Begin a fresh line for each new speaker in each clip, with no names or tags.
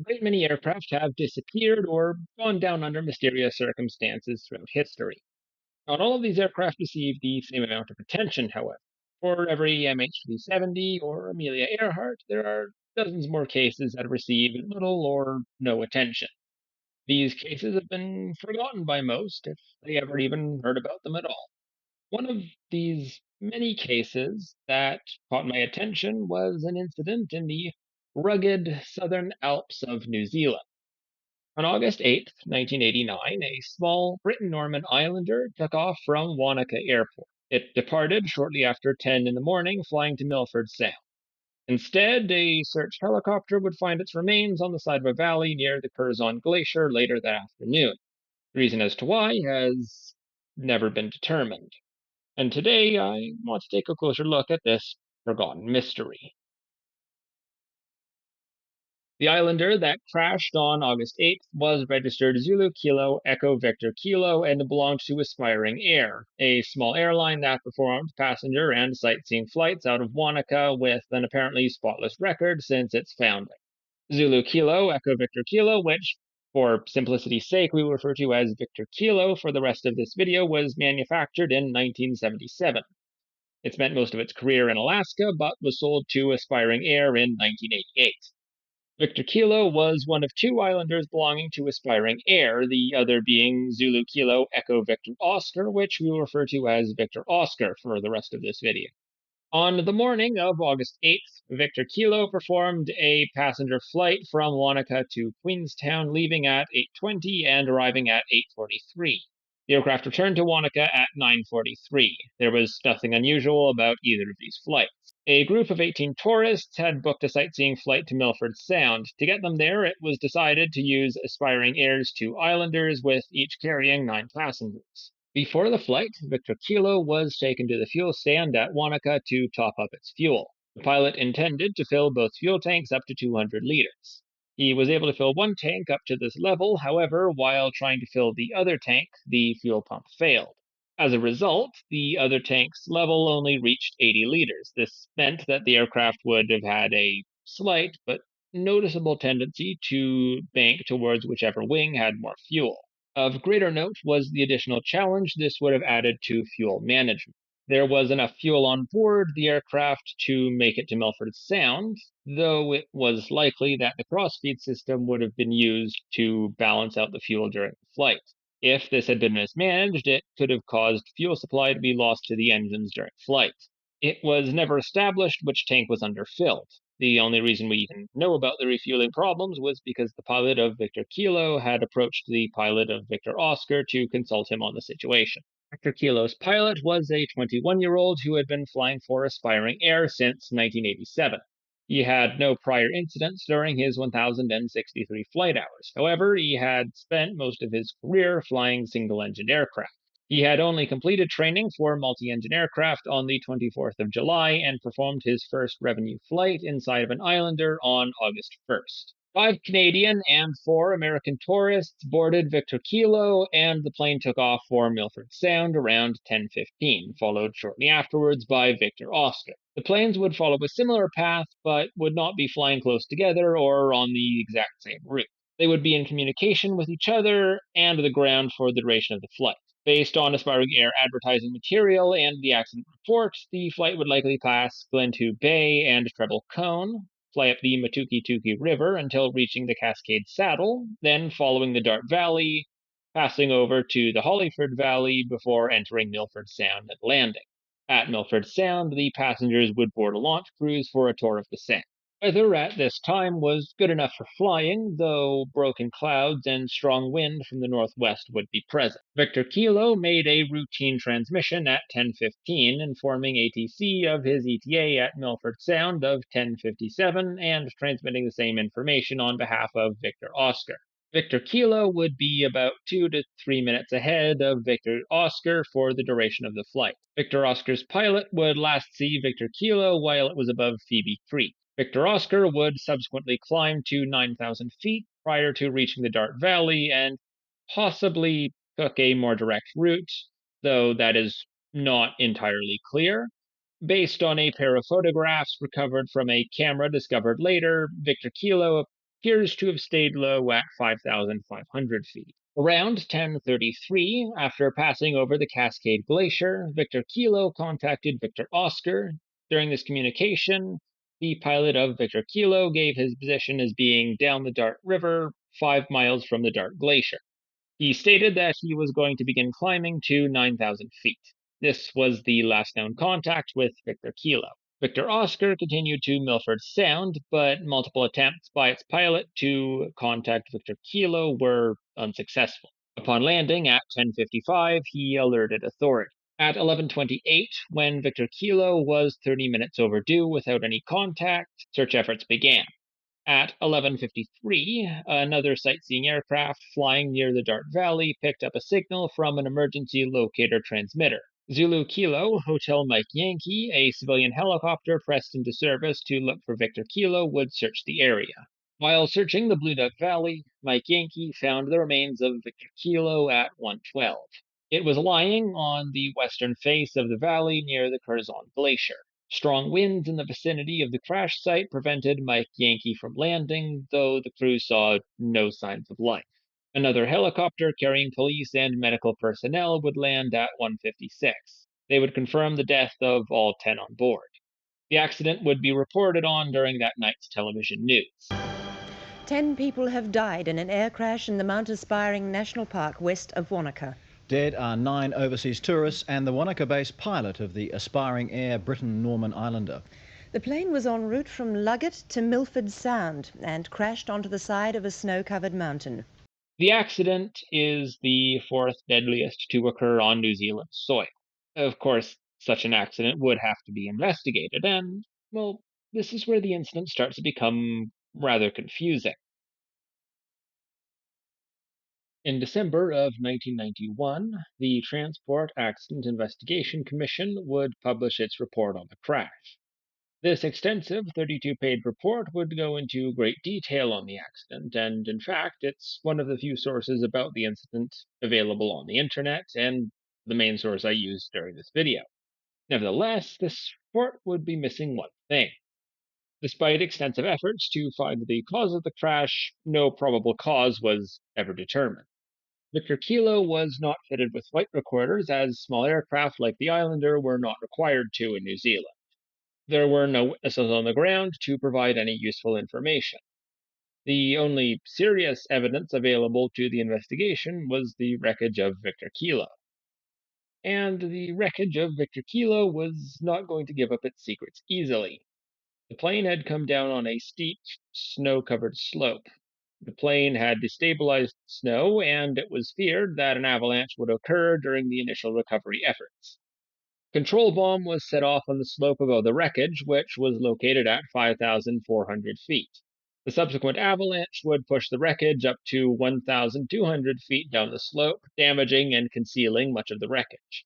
A great many aircraft have disappeared or gone down under mysterious circumstances throughout history. Not all of these aircraft receive the same amount of attention, however. For every MH370 or Amelia Earhart, there are dozens more cases that receive little or no attention. These cases have been forgotten by most, if they ever even heard about them at all. One of these many cases that caught my attention was an incident in the rugged southern Alps of New Zealand. On August 8th, 1989, a small Britten-Norman islander took off from Wanaka Airport. It departed shortly after 10 in the morning, flying to Milford Sound. Instead, a search helicopter would find its remains on the side of a valley near the Curzon Glacier later that afternoon. The reason as to why has never been determined. And today I want to take a closer look at this forgotten mystery. The islander that crashed on August 8th was registered Zulu Kilo Echo Victor Kilo and belonged to Aspiring Air, a small airline that performed passenger and sightseeing flights out of Wanaka with an apparently spotless record since its founding. Zulu Kilo Echo Victor Kilo, which for simplicity's sake we will refer to as Victor Kilo for the rest of this video, was manufactured in 1977. It spent most of its career in Alaska, but was sold to Aspiring Air in 1988. Victor Kilo was one of two islanders belonging to Aspiring Air, the other being Zulu Kilo Echo Victor Oscar, which we will refer to as Victor Oscar for the rest of this video. On the morning of August 8th, Victor Kilo performed a passenger flight from Wanaka to Queenstown, leaving at 8:20 and arriving at 8:43. The aircraft returned to Wanaka at 9:43. There was nothing unusual about either of these flights. A group of 18 tourists had booked a sightseeing flight to Milford Sound. To get them there, it was decided to use Aspiring Air's two islanders, with each carrying 9 passengers. Before the flight, Victor Kilo was taken to the fuel stand at Wanaka to top up its fuel. The pilot intended to fill both fuel tanks up to 200 liters. He was able to fill one tank up to this level, however, while trying to fill the other tank, the fuel pump failed. As a result, the other tank's level only reached 80 liters. This meant that the aircraft would have had a slight but noticeable tendency to bank towards whichever wing had more fuel. Of greater note was the additional challenge this would have added to fuel management. There was enough fuel on board the aircraft to make it to Milford Sound, though it was likely that the crossfeed system would have been used to balance out the fuel during the flight. If this had been mismanaged, it could have caused fuel supply to be lost to the engines during flight. It was never established which tank was underfilled. The only reason we even know about the refueling problems was because the pilot of Victor Kilo had approached the pilot of Victor Oscar to consult him on the situation. Victor Kilo's pilot was a 21-year-old who had been flying for Aspiring Air since 1987. He had no prior incidents during his 1,063 flight hours. However, he had spent most of his career flying single-engine aircraft. He had only completed training for multi-engine aircraft on the 24th of July and performed his first revenue flight inside of an Islander on August 1st. 5 Canadian and 4 American tourists boarded Victor Kilo, and the plane took off for Milford Sound around 10:15, followed shortly afterwards by Victor Oscar. The planes would follow a similar path, but would not be flying close together or on the exact same route. They would be in communication with each other and the ground for the duration of the flight. Based on Aspiring Air advertising material and the accident report, the flight would likely pass Glentew Bay and Treble Cone, fly up the Matuki-Tuki River until reaching the Cascade Saddle, then following the Dart Valley, passing over to the Hollyford Valley before entering Milford Sound and landing. At Milford Sound, the passengers would board a launch cruise for a tour of the Sound. Weather at this time was good enough for flying, though broken clouds and strong wind from the northwest would be present. Victor Kilo made a routine transmission at 10:15, informing ATC of his ETA at Milford Sound of 10:57 and transmitting the same information on behalf of Victor Oscar. Victor Kilo would be about 2 to 3 minutes ahead of Victor Oscar for the duration of the flight. Victor Oscar's pilot would last see Victor Kilo while it was above Phoebe Creek. Victor Oscar would subsequently climb to 9,000 feet prior to reaching the Dart Valley and possibly took a more direct route, though that is not entirely clear. Based on a pair of photographs recovered from a camera discovered later, Victor Kilo appears to have stayed low at 5,500 feet. Around 10:33, after passing over the Cascade Glacier, Victor Kilo contacted Victor Oscar. During this communication, the pilot of Victor Kilo gave his position as being down the Dart River, 5 miles from the Dart Glacier. He stated that he was going to begin climbing to 9,000 feet. This was the last known contact with Victor Kilo. Victor Oscar continued to Milford Sound, but multiple attempts by its pilot to contact Victor Kilo were unsuccessful. Upon landing at 10:55, he alerted authorities. At 11:28, when Victor Kilo was 30 minutes overdue without any contact, search efforts began. At 11:53, another sightseeing aircraft flying near the Dart Valley picked up a signal from an emergency locator transmitter. Zulu Kilo, Hotel Mike Yankee, a civilian helicopter pressed into service to look for Victor Kilo, would search the area. While searching the Blue Duck Valley, Mike Yankee found the remains of Victor Kilo at 1:12. It was lying on the western face of the valley near the Curzon Glacier. Strong winds in the vicinity of the crash site prevented Mike Yankee from landing, though the crew saw no signs of life. Another helicopter carrying police and medical personnel would land at 1:56. They would confirm the death of all 10 on board. The accident would be reported on during that night's television news.
10 people have died in an air crash in the Mount Aspiring National Park west of Wanaka.
Dead are 9 overseas tourists and the Wanaka-based pilot of the Aspiring Air Britain Norman Islander.
The plane was en route from Luggett to Milford Sound and crashed onto the side of a snow-covered mountain.
The accident is the fourth deadliest to occur on New Zealand soil. Of course, such an accident would have to be investigated, and, well, this is where the incident starts to become rather confusing. In December of 1991, the Transport Accident Investigation Commission would publish its report on the crash. This extensive 32-page report would go into great detail on the accident, and in fact, it's one of the few sources about the incident available on the internet, and the main source I used during this video. Nevertheless, this report would be missing one thing. Despite extensive efforts to find the cause of the crash, no probable cause was ever determined. Victor Kilo was not fitted with flight recorders, as small aircraft like the Islander were not required to in New Zealand. There were no witnesses on the ground to provide any useful information. The only serious evidence available to the investigation was the wreckage of Victor Kilo. And the wreckage of Victor Kilo was not going to give up its secrets easily. The plane had come down on a steep, snow-covered slope. The plane had destabilized snow, and it was feared that an avalanche would occur during the initial recovery efforts. Control bomb was set off on the slope above the wreckage, which was located at 5,400 feet. The subsequent avalanche would push the wreckage up to 1,200 feet down the slope, damaging and concealing much of the wreckage.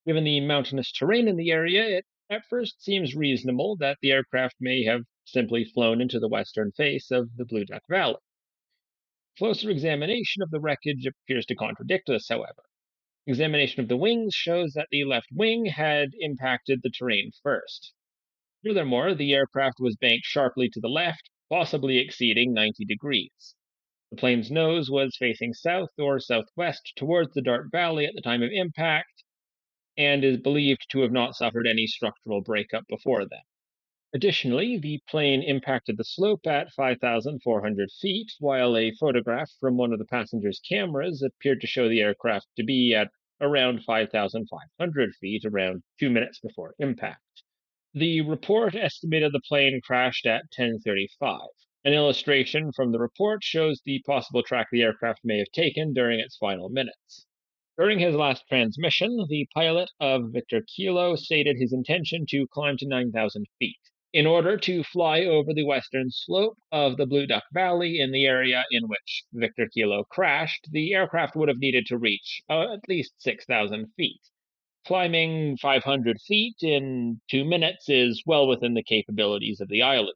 Given the mountainous terrain in the area, it at first seems reasonable that the aircraft may have simply flown into the western face of the Blue Duck Valley. Closer examination of the wreckage appears to contradict this, however. Examination of the wings shows that the left wing had impacted the terrain first. Furthermore, the aircraft was banked sharply to the left, possibly exceeding 90 degrees. The plane's nose was facing south or southwest towards the Dart Valley at the time of impact, and is believed to have not suffered any structural breakup before then. Additionally, the plane impacted the slope at 5,400 feet, while a photograph from one of the passenger's cameras appeared to show the aircraft to be at around 5,500 feet around 2 minutes before impact. The report estimated the plane crashed at 10:35. An illustration from the report shows the possible track the aircraft may have taken during its final minutes. During his last transmission, the pilot of Victor Kilo stated his intention to climb to 9,000 feet. In order to fly over the western slope of the Blue Duck Valley in the area in which Victor Kilo crashed, the aircraft would have needed to reach at least 6,000 feet. Climbing 500 feet in 2 minutes is well within the capabilities of the Islander.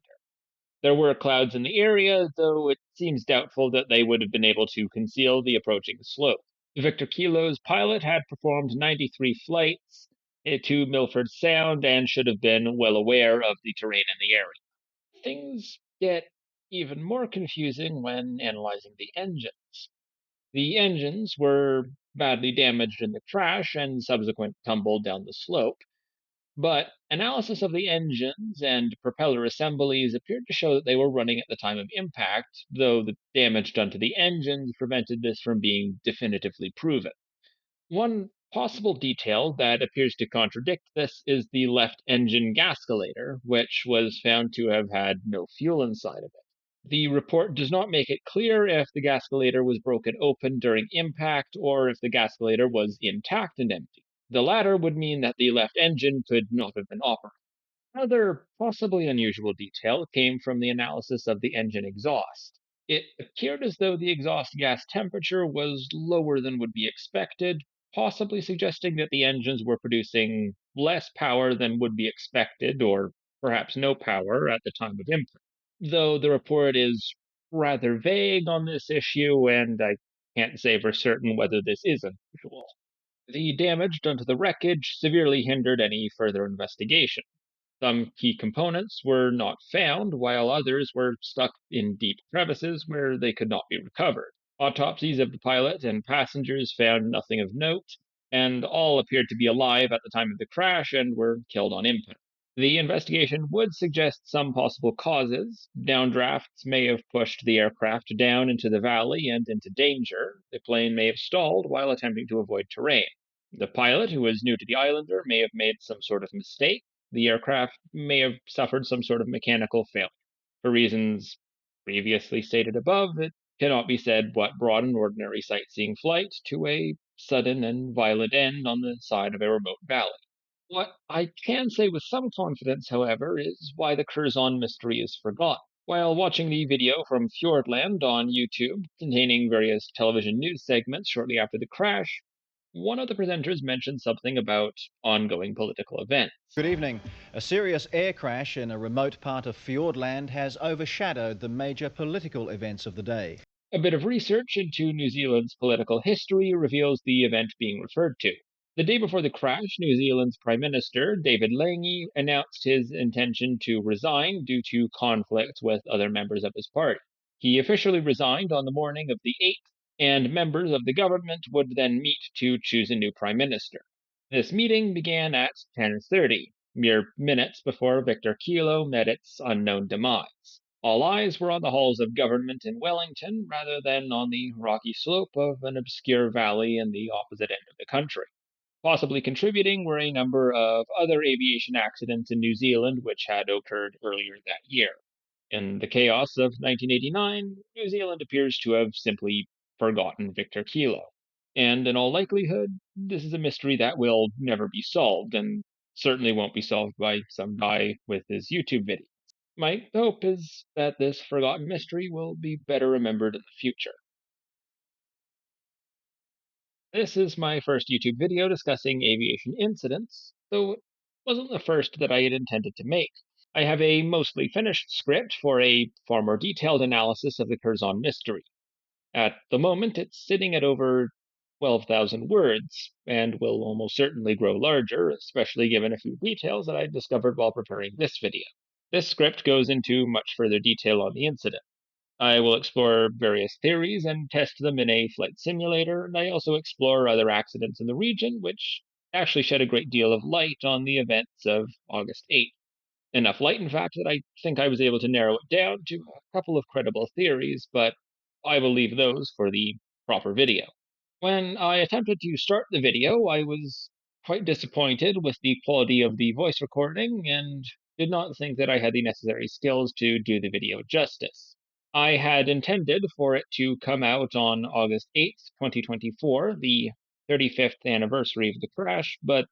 There were clouds in the area, though it seems doubtful that they would have been able to conceal the approaching slope. Victor Kilo's pilot had performed 93 flights to Milford Sound and should have been well aware of the terrain in the area. Things get even more confusing when analyzing the engines. The engines were badly damaged in the crash and subsequent tumble down the slope, but analysis of the engines and propeller assemblies appeared to show that they were running at the time of impact, though the damage done to the engines prevented this from being definitively proven. One possible detail that appears to contradict this is the left engine gascolator, which was found to have had no fuel inside of it. The report does not make it clear if the gascolator was broken open during impact or if the gascolator was intact and empty. The latter would mean that the left engine could not have been operating. Another possibly unusual detail came from the analysis of the engine exhaust. It appeared as though the exhaust gas temperature was lower than would be expected, possibly suggesting that the engines were producing less power than would be expected, or perhaps no power at the time of impact. Though the report is rather vague on this issue, and I can't say for certain whether this is unusual. The damage done to the wreckage severely hindered any further investigation. Some key components were not found, while others were stuck in deep crevices where they could not be recovered. Autopsies of the pilot and passengers found nothing of note, and all appeared to be alive at the time of the crash and were killed on impact. The investigation would suggest some possible causes. Downdrafts may have pushed the aircraft down into the valley and into danger. The plane may have stalled while attempting to avoid terrain. The pilot, who was new to the islander, may have made some sort of mistake. The aircraft may have suffered some sort of mechanical failure. For reasons previously stated above, it cannot be said what brought an ordinary sightseeing flight to a sudden and violent end on the side of a remote valley. What I can say with some confidence, however, is why the Curzon mystery is forgotten. While watching the video from Fjordland on YouTube, containing various television news segments shortly after the crash, one of the presenters mentioned something about ongoing political events.
Good evening. A serious air crash in a remote part of Fjordland has overshadowed the major political events of the day.
A bit of research into New Zealand's political history reveals the event being referred to. The day before the crash, New Zealand's Prime Minister, David Lange, announced his intention to resign due to conflict with other members of his party. He officially resigned on the morning of the 8th, and members of the government would then meet to choose a new Prime Minister. This meeting began at 10:30, mere minutes before Victor Kilo met its unknown demise. All eyes were on the halls of government in Wellington rather than on the rocky slope of an obscure valley in the opposite end of the country. Possibly contributing were a number of other aviation accidents in New Zealand which had occurred earlier that year. In the chaos of 1989, New Zealand appears to have simply forgotten Victor Kilo. And in all likelihood, this is a mystery that will never be solved, and certainly won't be solved by some guy with his YouTube video. My hope is that this forgotten mystery will be better remembered in the future. This is my first YouTube video discussing aviation incidents, though it wasn't the first that I had intended to make. I have a mostly finished script for a far more detailed analysis of the Curzon mystery. At the moment, it's sitting at over 12,000 words, and will almost certainly grow larger, especially given a few details that I discovered while preparing this video. This script goes into much further detail on the incident. I will explore various theories and test them in a flight simulator, and I also explore other accidents in the region, which actually shed a great deal of light on the events of August 8th. Enough light, in fact, that I think I was able to narrow it down to a couple of credible theories, but I will leave those for the proper video. When I attempted to start the video, I was quite disappointed with the quality of the voice recording and did not think that I had the necessary skills to do the video justice. I had intended for it to come out on August 8th, 2024, the 35th anniversary of the crash, but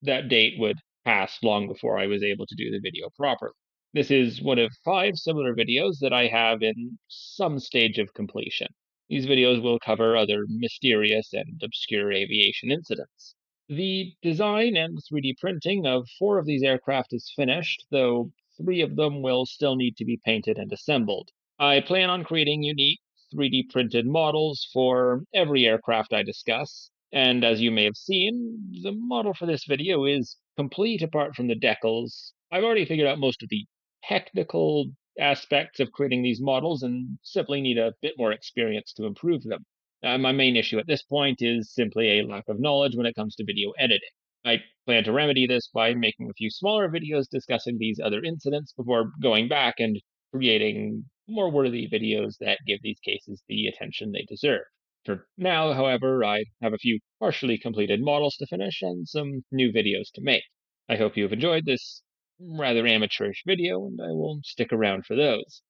that date would pass long before I was able to do the video properly. This is one of 5 similar videos that I have in some stage of completion. These videos will cover other mysterious and obscure aviation incidents. The design and 3D printing of 4 of these aircraft is finished, though 3 of them will still need to be painted and assembled. I plan on creating unique 3D printed models for every aircraft I discuss, and as you may have seen, the model for this video is complete apart from the decals. I've already figured out most of the technical aspects of creating these models and simply need a bit more experience to improve them. My main issue at this point is simply a lack of knowledge when it comes to video editing. I plan to remedy this by making a few smaller videos discussing these other incidents before going back and creating more worthy videos that give these cases the attention they deserve. For now, however, I have a few partially completed models to finish and some new videos to make. I hope you have enjoyed this rather amateurish video, and I will stick around for those.